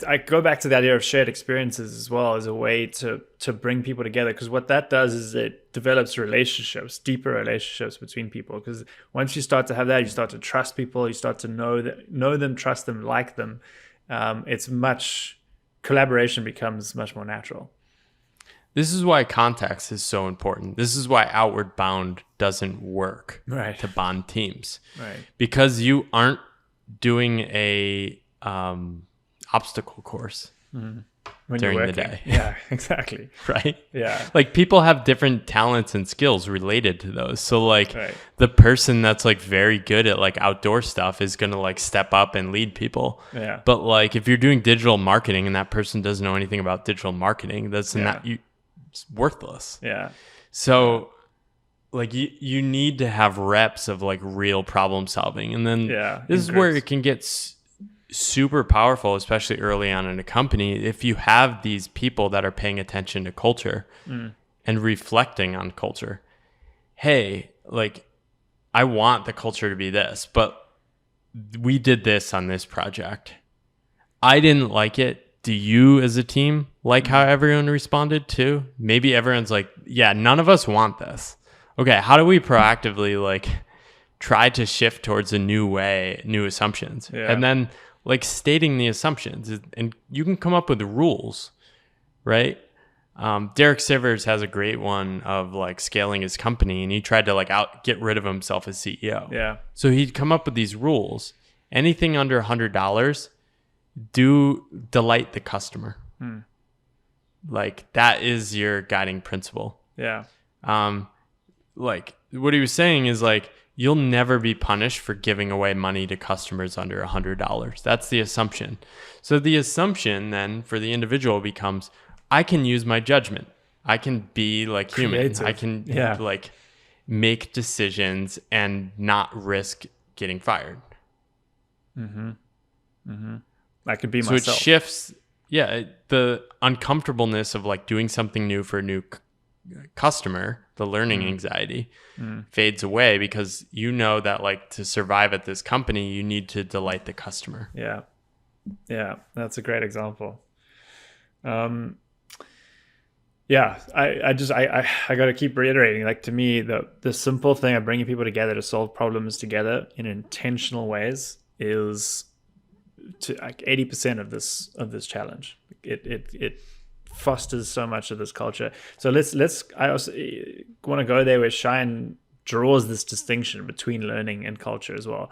I go back to the idea of shared experiences as well as a way to bring people together, because what that does is it develops relationships, deeper relationships between people. Because once you start to have that, you start to trust people, you start to know them, trust them, like them. Collaboration becomes much more natural. This is why context is so important. This is why outward bound doesn't work to bond teams. Right. Because you aren't doing a obstacle course during the day. Yeah, exactly. Right? Yeah. Like people have different talents and skills related to those. So like the person that's like very good at like outdoor stuff is going to like step up and lead people. Yeah. But like if you're doing digital marketing and that person doesn't know anything about digital marketing, it's worthless. Yeah. So like you need to have reps of like real problem solving. And then this is where it can get super powerful, especially early on in a company, if you have these people that are paying attention to culture and reflecting on culture. Hey, like I want the culture to be this, but we did this on this project. I didn't like it. Do you as a team like how everyone responded to? Maybe everyone's like, yeah, none of us want this. Okay, how do we proactively like try to shift towards a new way, new assumptions? Yeah. And then like stating the assumptions, and you can come up with rules, right? Derek Sivers has a great one of like scaling his company, and he tried to like get rid of himself as CEO. Yeah. So he'd come up with these rules. Anything under $100, delight the customer. Like that is your guiding principle. Yeah. Like what he was saying is like, you'll never be punished for giving away money to customers under $100. That's the assumption. So the assumption then for the individual becomes, I can use my judgment. I can be like human. Creative. I can like make decisions and not risk getting fired. I could be So myself. it shifts, the uncomfortableness of like doing something new for a new customer, the learning anxiety fades away because you know that like to survive at this company, you need to delight the customer. Yeah. Yeah. That's a great example. Yeah, I got to keep reiterating, like to me, the simple thing of bringing people together to solve problems together in intentional ways is to like 80% of this challenge. It fosters so much of this culture. So I also want to go there where Schein draws this distinction between learning and culture as well.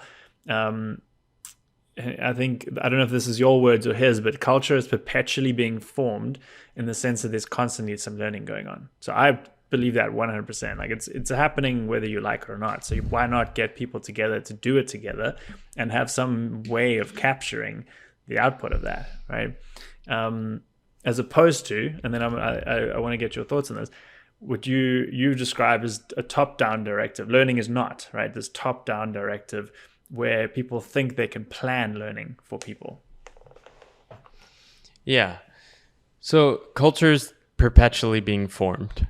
I think, I don't know if this is your words or his, but culture is perpetually being formed in the sense that there's constantly some learning going on. So I believe that 100%. Like it's happening whether you like it or not. So why not get people together to do it together and have some way of capturing the output of that, right? As opposed to, and then I want to get your thoughts on this, what you describe as a top-down directive. Learning is not, right? This top-down directive where people think they can plan learning for people. Yeah. So culture is perpetually being formed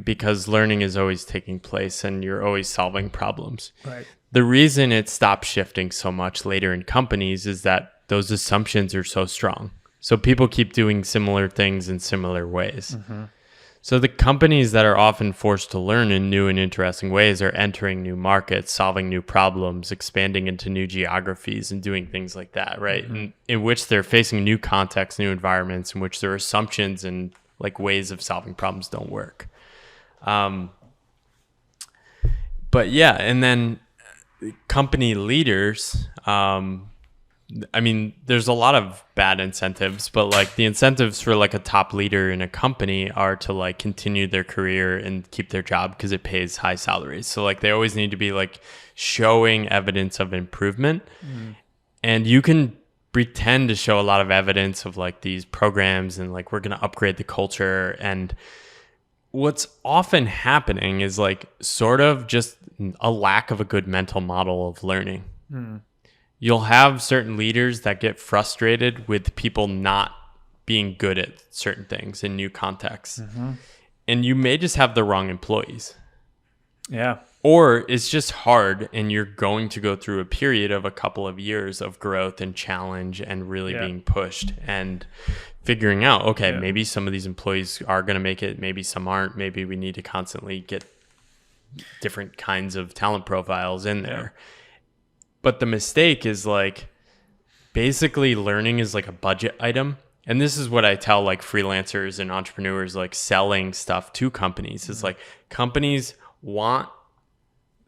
because learning is always taking place and you're always solving problems. Right. The reason it stops shifting so much later in companies is that those assumptions are so strong. So people keep doing similar things in similar ways. So the companies that are often forced to learn in new and interesting ways are entering new markets, solving new problems, expanding into new geographies and doing things like that, right? In which they're facing new contexts, new environments in which their assumptions and like ways of solving problems don't work. But yeah, and then company leaders, I mean, there's a lot of bad incentives, but like the incentives for like a top leader in a company are to like continue their career and keep their job because it pays high salaries. So like they always need to be like showing evidence of improvement. And you can pretend to show a lot of evidence of like these programs and like we're going to upgrade the culture. And what's often happening is like sort of just a lack of a good mental model of learning. You'll have certain leaders that get frustrated with people not being good at certain things in new contexts. And you may just have the wrong employees. Yeah. Or it's just hard and you're going to go through a period of a couple of years of growth and challenge and really being pushed and figuring out, okay, maybe some of these employees are going to make it, maybe some aren't. Maybe we need to constantly get different kinds of talent profiles in there. But the mistake is like basically learning is like a budget item. And this is what I tell like freelancers and entrepreneurs like selling stuff to companies. Is like companies want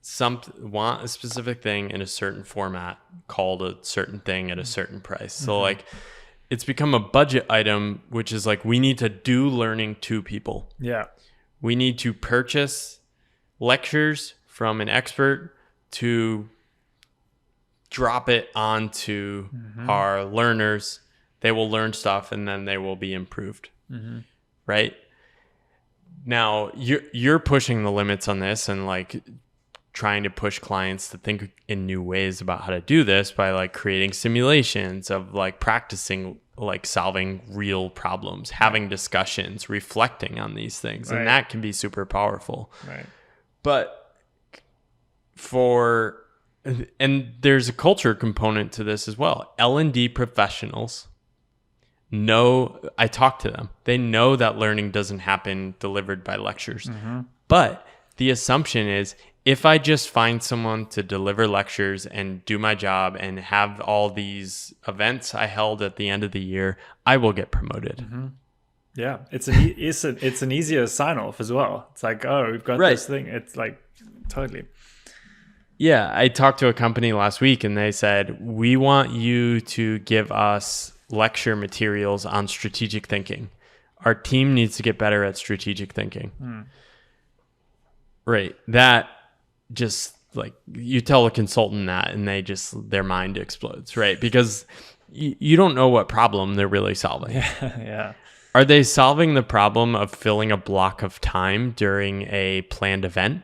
a specific thing in a certain format called a certain thing at a certain price. So like it's become a budget item, which is like we need to do learning to people. Yeah. We need to purchase lectures from an expert to drop it onto our learners. They will learn stuff and then they will be improved. Right? Now you're pushing the limits on this and like trying to push clients to think in new ways about how to do this by like creating simulations of like practicing like solving real problems, having discussions, reflecting on these things. And that can be super powerful. Right. But and there's a culture component to this as well. L&D professionals know, I talk to them. They know that learning doesn't happen delivered by lectures. But the assumption is if I just find someone to deliver lectures and do my job and have all these events I held at the end of the year, I will get promoted. Yeah, it's an easier sign off as well. It's like, oh, we've got Right. this thing. It's like totally. Yeah, I talked to a company last week and they said, we want you to give us lecture materials on strategic thinking. Our team needs to get better at strategic thinking. Right. That just like you tell a consultant that and their mind explodes, right? Because you don't know what problem they're really solving. Yeah. Are they solving the problem of filling a block of time during a planned event?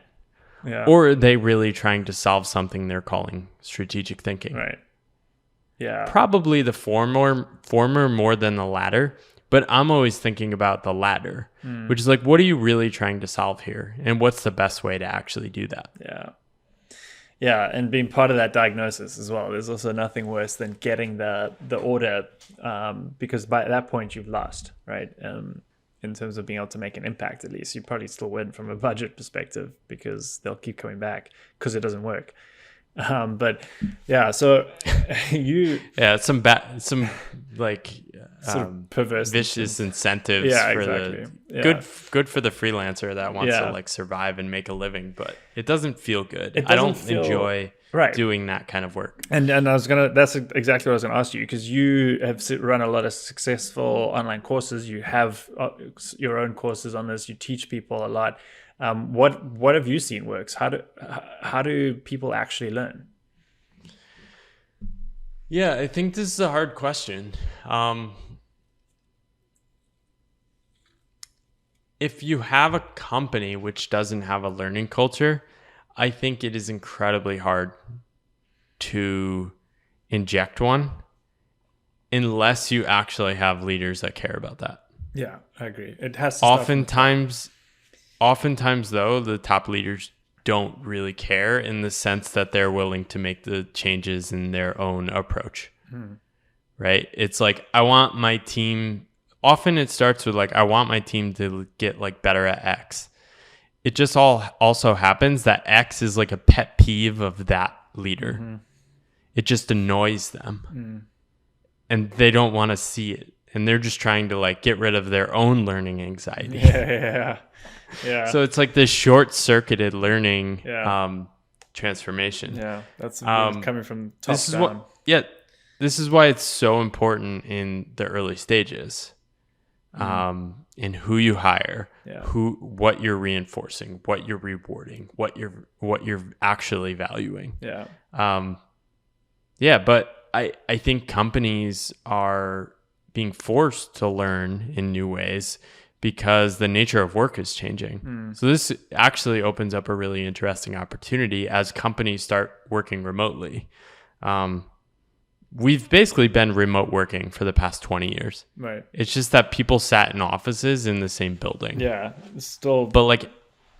Yeah. Or are they really trying to solve something they're calling strategic thinking? Right. Yeah. Probably the former more than the latter, but I'm always thinking about the latter, which is like, what are you really trying to solve here? And what's the best way to actually do that? Yeah. Yeah, and being part of that diagnosis as well. There's also nothing worse than getting the order, because by that point you've lost, right? In terms of being able to make an impact, at least you probably still win from a budget perspective because they'll keep coming back because it doesn't work. But yeah, so some like sort of perverse, vicious incentives. Yeah, for exactly. Yeah. Good for the freelancer that wants Yeah. to like survive and make a living, but it doesn't feel good. It I don't doesn't feel- enjoy Right. doing that kind of work. And that's exactly what I was gonna ask you, because you have run a lot of successful online courses. You have your own courses on this. You teach people a lot. What have you seen works? How do people actually learn? Yeah, I think this is a hard question. If you have a company which doesn't have a learning culture, I think it is incredibly hard to inject one unless you actually have leaders that care about that. Yeah, I agree. It has to start from- Oftentimes though, the top leaders don't really care in the sense that they're willing to make the changes in their own approach. Right? It's like, I want my team, often it starts with like, I want my team to get like better at X. It just also happens that X is like a pet peeve of that leader. It just annoys them. And they don't want to see it. And they're just trying to like get rid of their own learning anxiety. Yeah. So it's like this short-circuited learning Yeah. transformation. Yeah, that's coming from top This is down. this is why it's so important in the early stages. In who you hire, Yeah. what you're reinforcing, what you're rewarding, what you're actually valuing. Yeah. But I think companies are being forced to learn in new ways because the nature of work is changing. So this actually opens up a really interesting opportunity as companies start working remotely. We've basically been remote working for the past 20 years. Right. It's just that people sat in offices in the same building. Yeah. It's still. But like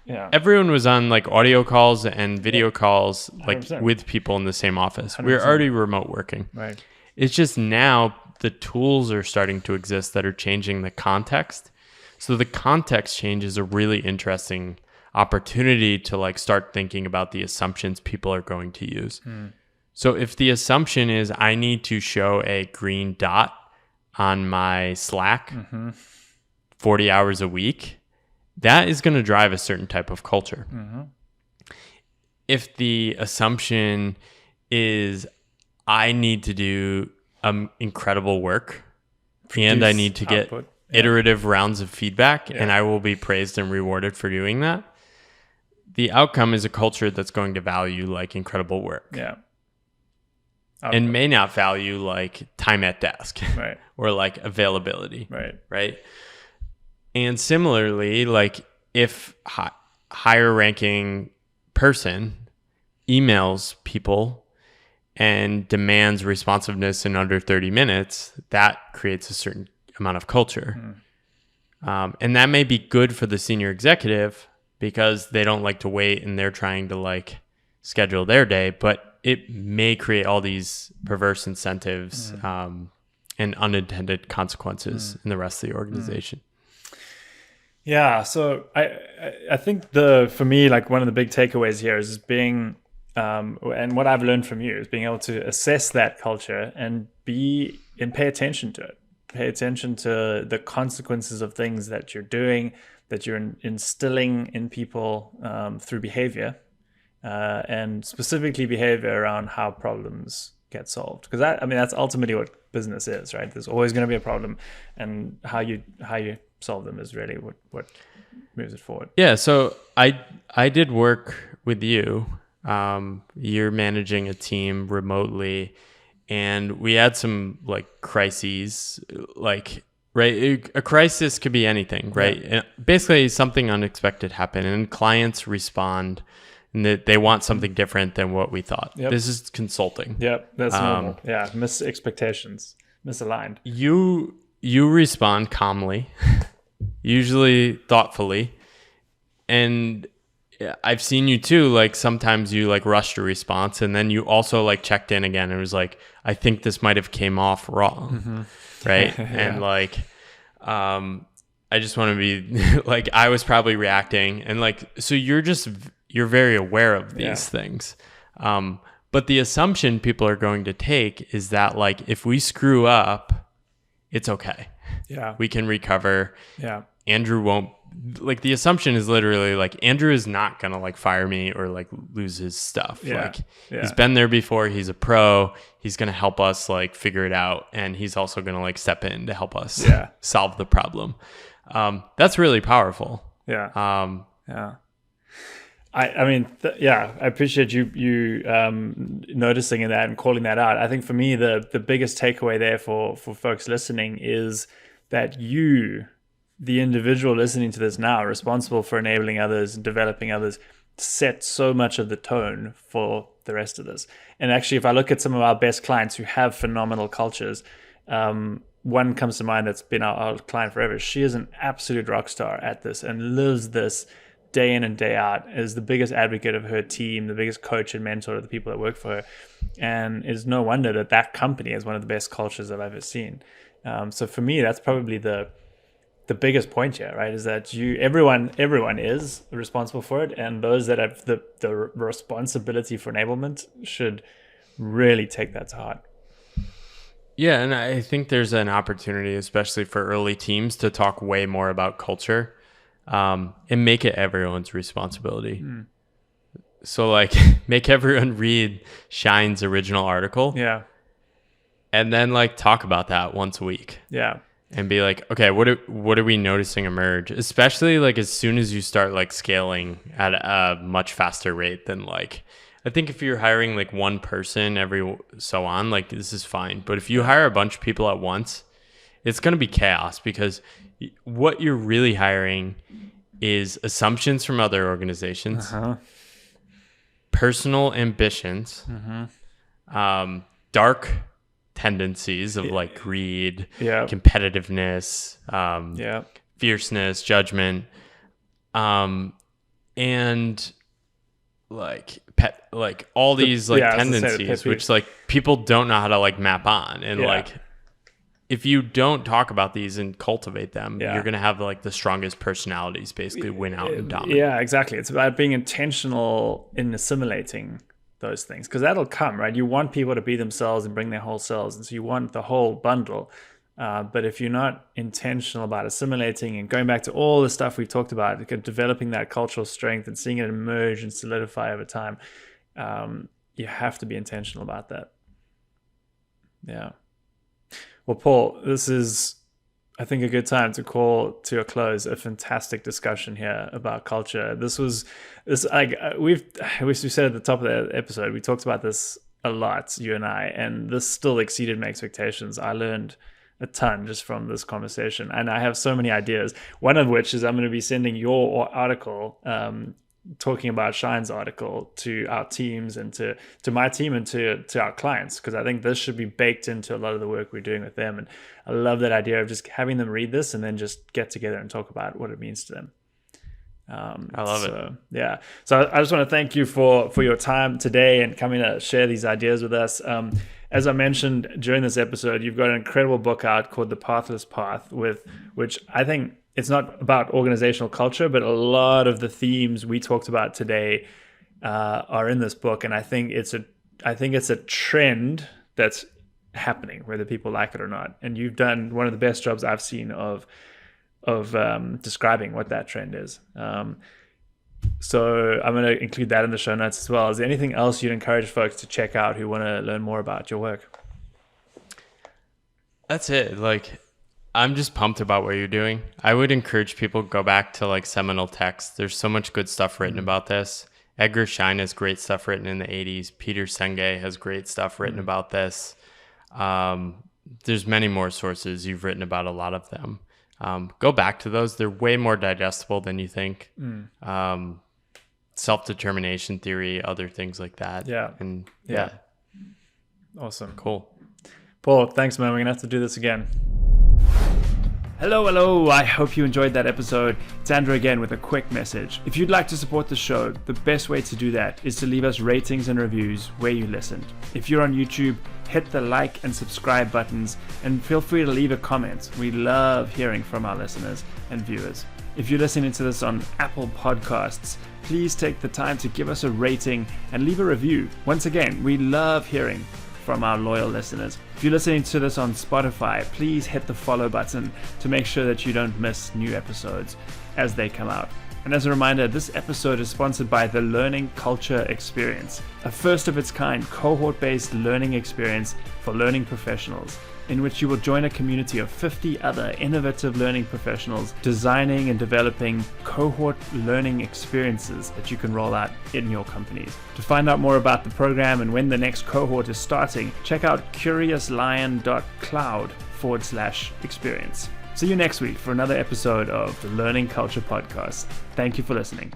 Yeah. everyone was on like audio calls and video calls like 100%. with people in the same office. We were 100%. already remote working. Right. It's just now the tools are starting to exist that are changing the context. So the context change is a really interesting opportunity to like start thinking about the assumptions people are going to use. So if the assumption is I need to show a green dot on my Slack 40 hours a week, that is going to drive a certain type of culture. If the assumption is I need to do incredible work and I need to get output. iterative rounds of feedback and I will be praised and rewarded for doing that, the outcome is a culture that's going to value like incredible work. Yeah. And may not value like time at desk Right. or like availability. Right. Right. And similarly, like if higher ranking person emails people and demands responsiveness in under 30 minutes, that creates a certain amount of culture. And that may be good for the senior executive because they don't like to wait and they're trying to like schedule their day, but it may create all these perverse incentives and unintended consequences in the rest of the organization. Yeah, so I think for me, like one of the big takeaways here is being, and what I've learned from you is being able to assess that culture and pay attention to it. pay attention to the consequences of things that you're doing, that you're instilling in people through behavior, and specifically behavior around how problems get solved. Because that's ultimately what business is, right? There's always going to be a problem, and how you solve them is really what moves it forward. Yeah. So I did work with you. You're managing a team remotely, and we had some like crises, like, right? A crisis could be anything, right? Yeah. And basically something unexpected happened, and clients respond and that they want something different than what we thought. Yep. This is consulting. Yep, that's normal. Yeah, expectations, misaligned. You respond calmly, usually thoughtfully, and I've seen you too, like sometimes you like rushed a response, and then you also like checked in again and was like, I think this might have came off wrong. Right? Yeah. And like I just want to be like, I was probably reacting, and like, so you're very aware of these things. But the assumption people are going to take is that like, if we screw up, it's okay. Yeah. We can recover. Yeah. Andrew won't, like, the assumption is literally like, Andrew is not going to like fire me or like lose his stuff. Yeah. Like he's been there before. He's a pro. He's going to help us like figure it out. And he's also going to like step in to help us solve the problem. That's really powerful. Yeah. Yeah. I appreciate you noticing in that and calling that out. I think for me, the biggest takeaway there for folks listening is that you, the individual listening to this now, responsible for enabling others and developing others, set so much of the tone for the rest of this. And actually, if I look at some of our best clients who have phenomenal cultures, one comes to mind that's been our client forever. She is an absolute rock star at this and lives this day in and day out, is the biggest advocate of her team, the biggest coach and mentor of the people that work for her. And it's no wonder that company is one of the best cultures I've ever seen. So for me, that's probably the biggest point here, right? Is that everyone is responsible for it. And those that have the responsibility for enablement should really take that to heart. Yeah, and I think there's an opportunity, especially for early teams, to talk way more about culture. And make it everyone's responsibility. So like, make everyone read Schein's original article. Yeah. And then like talk about that once a week. Yeah. And be like, okay, what are we noticing emerge? Especially like as soon as you start like scaling at a much faster rate than like, I think if you're hiring like one person every so on, like this is fine. But if you hire a bunch of people at once, it's going to be chaos, because what you're really hiring is assumptions from other organizations, personal ambitions, dark tendencies of like greed, competitiveness, fierceness, judgment, and like all these like tendencies, which like people don't know how to like map on, and like, if you don't talk about these and cultivate them, you're going to have like the strongest personalities basically win out and dominate. Yeah, exactly. It's about being intentional in assimilating those things, because that'll come, right? You want people to be themselves and bring their whole selves. And so you want the whole bundle. But if you're not intentional about assimilating and going back to all the stuff we've talked about, developing that cultural strength and seeing it emerge and solidify over time, you have to be intentional about that. Yeah. Well, Paul, this is, I think, a good time to call to a close a fantastic discussion here about culture. We've said at the top of the episode, we talked about this a lot, you and I, and this still exceeded my expectations. I learned a ton just from this conversation, and I have so many ideas. One of which is I'm going to be sending your article, talking about Schein's article, to our teams and to my team and to our clients, because I think this should be baked into a lot of the work we're doing with them. And I love that idea of just having them read this and then just get together and talk about what it means to them. I love it. Yeah. So I just want to thank you for your time today and coming to share these ideas with us. As I mentioned during this episode, you've got an incredible book out called The Pathless Path, which I think it's not about organizational culture, but a lot of the themes we talked about today are in this book. And I think it's a trend that's happening, whether people like it or not. And you've done one of the best jobs I've seen of describing what that trend is. So I'm going to include that in the show notes as well. Is there anything else you'd encourage folks to check out who want to learn more about your work? That's it. Like, I'm just pumped about what you're doing. I would encourage people to go back to like seminal texts. There's so much good stuff written about this. Edgar Schein has great stuff written in the 80s. Peter Senge has great stuff written about this. There's many more sources. You've written about a lot of them. Go back to those. They're way more digestible than you think. Self-determination theory, other things like that. Yeah. And yeah. Awesome. Cool. Paul, thanks, man. We're going to have to do this again. Hello. I hope you enjoyed that episode. It's Andrew again with a quick message. If you'd like to support the show, the best way to do that is to leave us ratings and reviews where you listened. If you're on YouTube, hit the like and subscribe buttons and feel free to leave a comment. We love hearing from our listeners and viewers. If you're listening to this on Apple Podcasts, please take the time to give us a rating and leave a review. Once again, we love hearing from our loyal listeners. If you're listening to this on Spotify, please hit the follow button to make sure that you don't miss new episodes as they come out. And as a reminder, this episode is sponsored by the Learning Culture Experience, a first of its kind cohort-based learning experience for learning professionals, in which you will join a community of 50 other innovative learning professionals designing and developing cohort learning experiences that you can roll out in your companies. To find out more about the program and when the next cohort is starting, check out curiouslion.cloud/experience. See you next week for another episode of the Learning Culture Podcast. Thank you for listening.